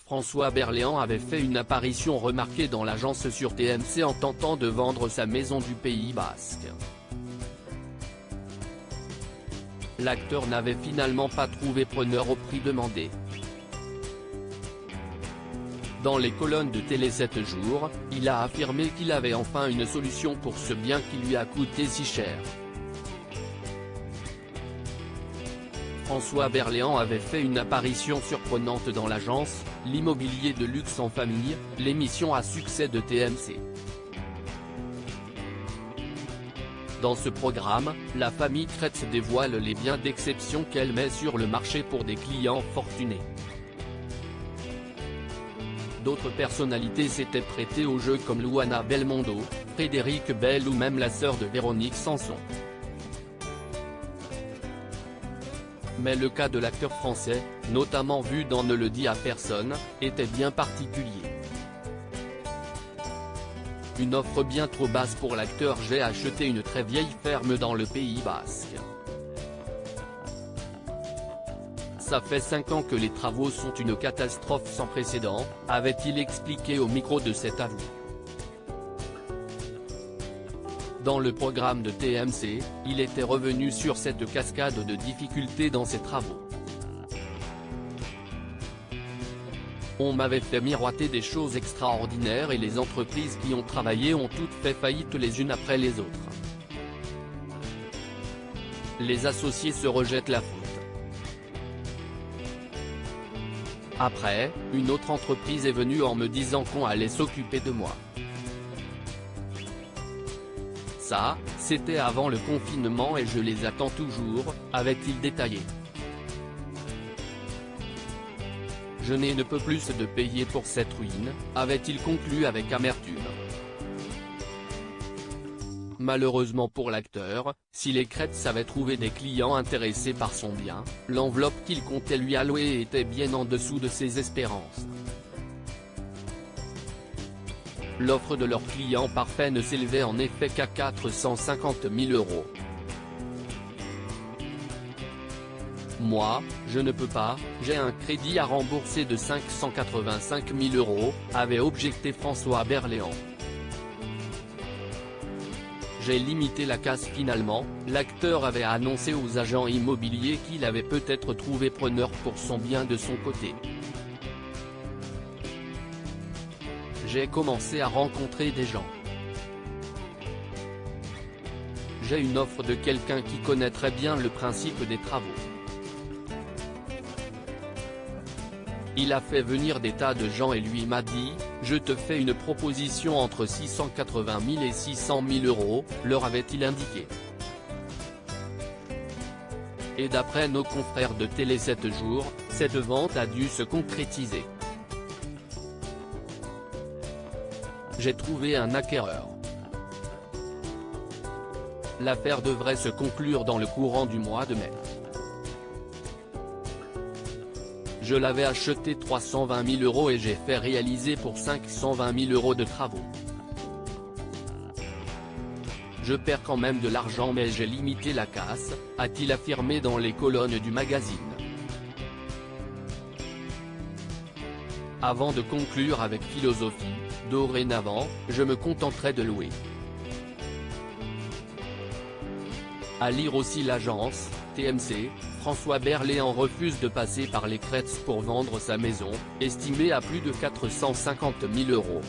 François Berléand avait fait une apparition remarquée dans l'agence sur TMC en tentant de vendre sa maison du Pays Basque. L'acteur n'avait finalement pas trouvé preneur au prix demandé. Dans les colonnes de Télé 7 jours, il a affirmé qu'il avait enfin une solution pour ce bien qui lui a coûté si cher. François Berléand avait fait une apparition surprenante dans l'agence, l'immobilier de luxe en famille, l'émission à succès de TMC. Dans ce programme, la famille Kretz dévoile les biens d'exception qu'elle met sur le marché pour des clients fortunés. D'autres personnalités s'étaient prêtées au jeu comme Luana Belmondo, Frédéric Bell ou même la sœur de Véronique Sanson. Mais le cas de l'acteur français, notamment vu dans Ne le dis à personne, était bien particulier. Une offre bien trop basse pour l'acteur. J'ai acheté une très vieille ferme dans le Pays Basque. Ça fait 5 ans que les travaux sont une catastrophe sans précédent, avait-il expliqué au micro de Cet Avou. Dans le programme de TMC, il était revenu sur cette cascade de difficultés dans ses travaux. On m'avait fait miroiter des choses extraordinaires et les entreprises qui ont travaillé ont toutes fait faillite les unes après les autres. Les associés se rejettent la faute. Après, une autre entreprise est venue en me disant qu'on allait s'occuper de moi. Ça, c'était avant le confinement et je les attends toujours, avait-il détaillé. Je ne peux plus de payer pour cette ruine, avait-il conclu avec amertume. Malheureusement pour l'acteur, si les Kretz avaient trouvé des clients intéressés par son bien, l'enveloppe qu'il comptait lui allouer était bien en dessous de ses espérances. L'offre de leur client parfait ne s'élevait en effet qu'à 450 000 €. Moi, je ne peux pas, j'ai un crédit à rembourser de 585 000 €, avait objecté François Berléand. J'ai limité la casse finalement, l'acteur avait annoncé aux agents immobiliers qu'il avait peut-être trouvé preneur pour son bien de son côté. J'ai commencé à rencontrer des gens. J'ai une offre de quelqu'un qui connaît très bien le principe des travaux. Il a fait venir des tas de gens et lui m'a dit, je te fais une proposition entre 680 000 et 600 000 €, leur avait-il indiqué. Et d'après nos confrères de Télé 7 jours, cette vente a dû se concrétiser. J'ai trouvé un acquéreur. L'affaire devrait se conclure dans le courant du mois de mai. Je l'avais acheté 320 000 € et j'ai fait réaliser pour 520 000 € de travaux. Je perds quand même de l'argent mais j'ai limité la casse, a-t-il affirmé dans les colonnes du magazine. Avant de conclure avec philosophie, dorénavant, je me contenterai de louer. À lire aussi l'agence, TMC, François Berléand refuse de passer par les Kretz pour vendre sa maison, estimée à plus de 450 000 €.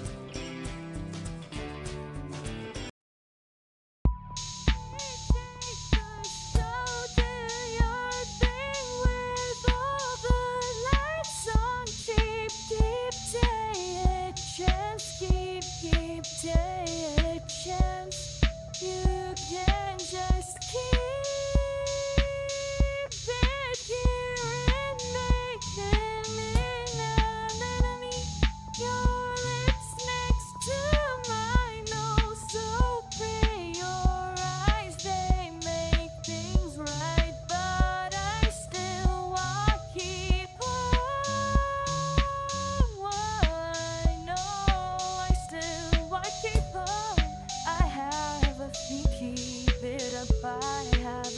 Keep it up, I have